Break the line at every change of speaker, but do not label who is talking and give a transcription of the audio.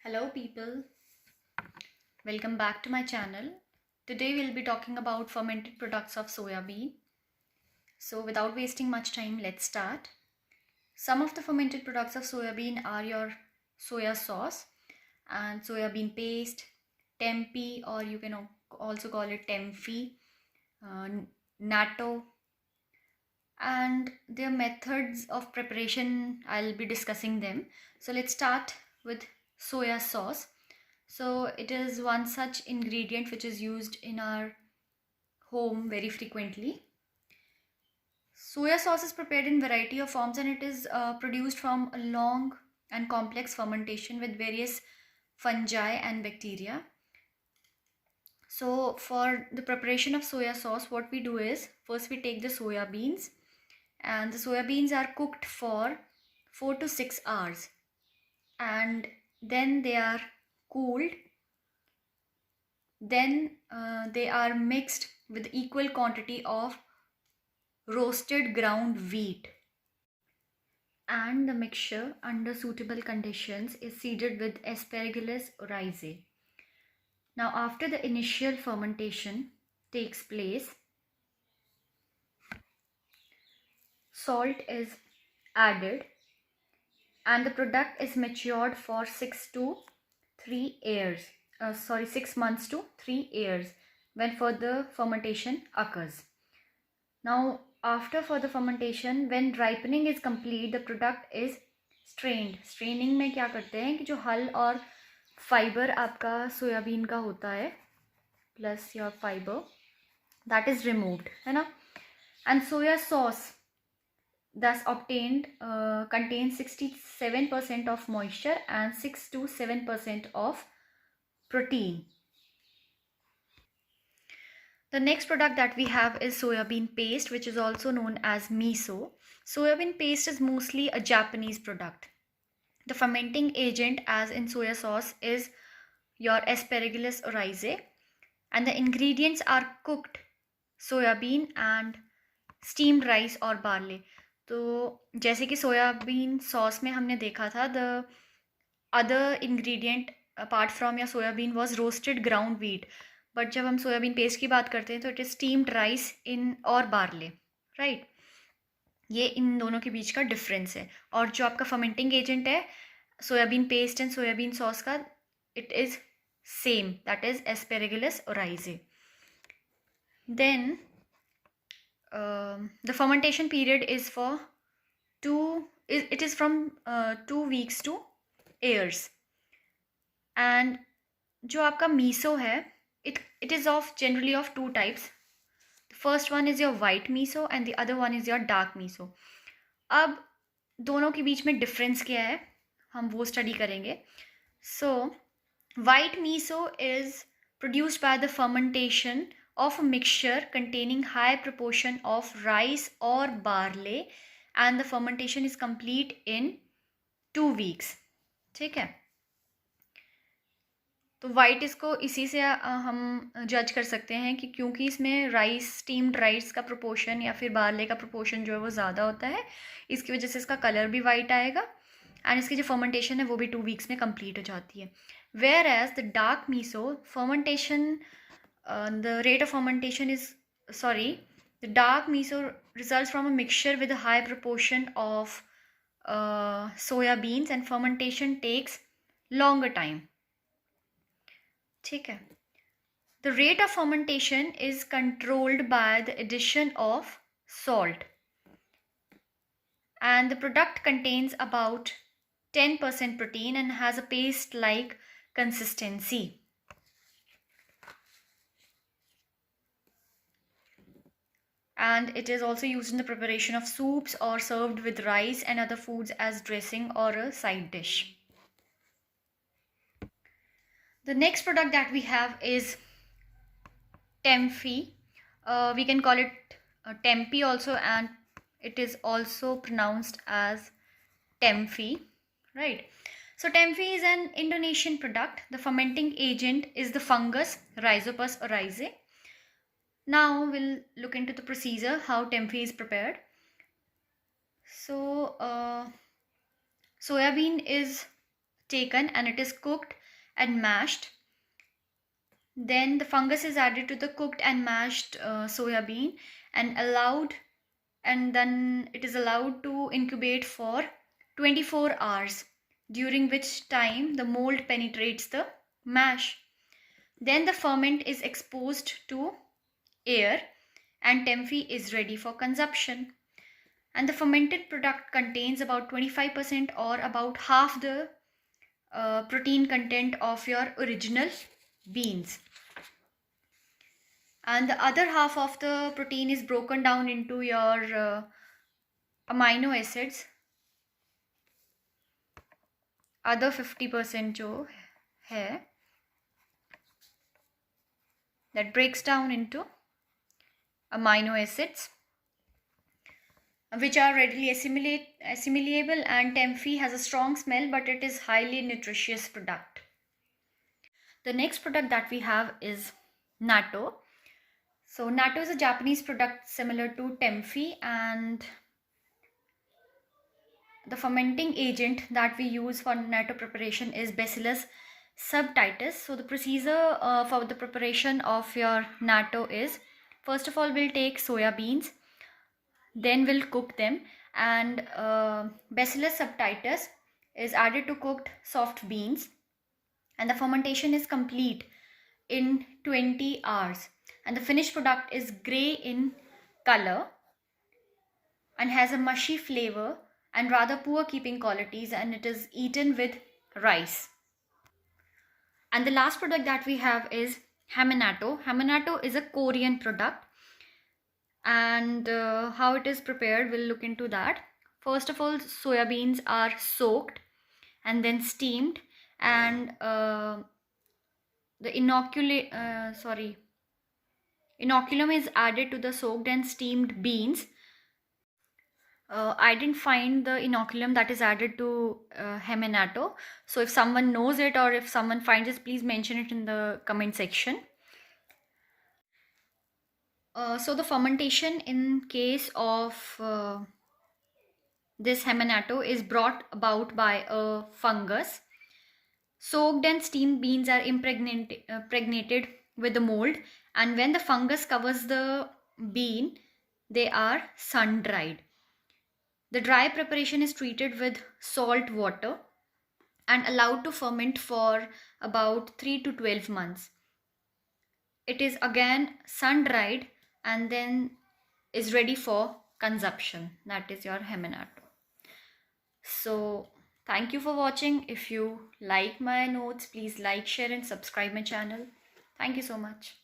Hello people, welcome back to my channel. Today we'll be talking about fermented products of soya bean. So without wasting much time, let's start. Some of the fermented products of soya bean are your soya sauce and soya bean paste, tempeh, or you can also call it tempeh, natto, and their methods of preparation. I'll be discussing them. So let's start with soya sauce. So it is one such ingredient which is used in our home very frequently. Soya sauce is prepared in variety of forms, and it is produced from a long and complex fermentation with various fungi and bacteria. So for the preparation of soya sauce, what we do is first we take the soya beans, and the soya beans are cooked for 4 to 6 hours, and then they are cooled. Then they are mixed with equal quantity of roasted ground wheat, and the mixture under suitable conditions is seeded with Aspergillus oryzae. Now after the initial fermentation takes place, salt is added and the product is matured for 6 months to 3 years when further fermentation occurs. Now after further fermentation, when ripening is complete, the product is strained. Straining में क्या करते हैं कि जो हल और fibre आपका soybean का होता है plus your fibre that is removed, है ना. And soya sauce thus obtained contains 67% of moisture and 6 to 7% of protein. The next product that we have is soyabean paste, which is also known as miso. Soyabean paste is mostly a Japanese product. The fermenting agent, as in soya sauce, is your Aspergillus oryzae, and the ingredients are cooked soyabean and steamed rice or barley. तो जैसे कि soybean sauce में हमने देखा था, the other ingredient apart from या soybean was roasted ground wheat, but जब हम सोयाबीन पेस्ट की बात करते हैं तो it is steamed rice in और बार्ले, राइट. ये इन दोनों के बीच का डिफरेंस है. और जो आपका फर्मेंटिंग एजेंट है soybean paste and soybean sauce का, it is same, that is Aspergillus oryzae. Then the fermentation period is for it is from 2 weeks to years. and जो आपका मीसो है, it is of generally of two types. The first one is your white miso and the other one is your dark miso. अब दोनों के बीच में difference क्या है हम वो स्टडी करेंगे. So white miso is produced by the fermentation of a mixture containing high proportion of rice or barley, and the fermentation is complete in 2 weeks. ठीक है. तो वाइट इसको इसी से हम जज कर सकते हैं कि क्योंकि इसमें राइस, स्टीम्ड राइस का प्रोपोर्शन या फिर बार्ले का प्रोपोर्शन जो है वो ज़्यादा होता है, इसकी वजह से इसका कलर भी वाइट आएगा एंड इसकी जो फर्मेंटेशन है वो भी 2 वीक्स में कंप्लीट हो जाती है. Whereas the dark miso fermentation, the rate of fermentation is the dark miso results from a mixture with a high proportion of soya beans, and fermentation takes longer time. ठीक है. The rate of fermentation is controlled by the addition of salt, and the product contains about 10% protein and has a paste-like consistency. And it is also used in the preparation of soups or served with rice and other foods as dressing or a side dish. The next product that we have is tempeh. We can call it tempeh also, and it is also pronounced as tempeh, right? So tempeh is an Indonesian product. The fermenting agent is the fungus Rhizopus oryzae. Now we'll look into the procedure how tempeh is prepared. So soyabean is taken and it is cooked and mashed. Then the fungus is added to the cooked and mashed soya bean and then it is allowed to incubate for 24 hours, during which time the mold penetrates the mash. Then the ferment is exposed to air and tempeh is ready for consumption. And the fermented product contains about 25% or about half the protein content of your original beans. And the other half of the protein is broken down into your amino acids. Other 50% जो है that breaks down into amino acids which are readily assimilable, and tempeh has a strong smell but it is highly nutritious product. The next product that we have is natto. So natto is a Japanese product similar to tempeh, and the fermenting agent that we use for natto preparation is Bacillus subtilis. So the procedure for the preparation of your natto is, first of all we'll take soya beans, then we'll cook them, and Bacillus subtilis is added to cooked soft beans, and the fermentation is complete in 20 hours, and the finished product is grey in color and has a mushy flavor and rather poor keeping qualities, and it is eaten with rice. And the last product that we have is Hamanato. Hamanato is a Korean product, and how it is prepared, we'll look into that. First of all, soya beans are soaked and then steamed, and the inoculum is added to the soaked and steamed beans. I didn't find the inoculum that is added to Hamanato. So if someone knows it or if someone finds it, please mention it in the comment section. So the fermentation in case of this Hamanato is brought about by a fungus. Soaked and steamed beans are impregnated with the mold, and when the fungus covers the bean, they are sun dried. The dry preparation is treated with salt water and allowed to ferment for about 3 to 12 months. It is again sun dried and then is ready for consumption. That is your Hamanato. So thank you for watching. If you like my notes, please like, share and subscribe my channel. Thank you so much.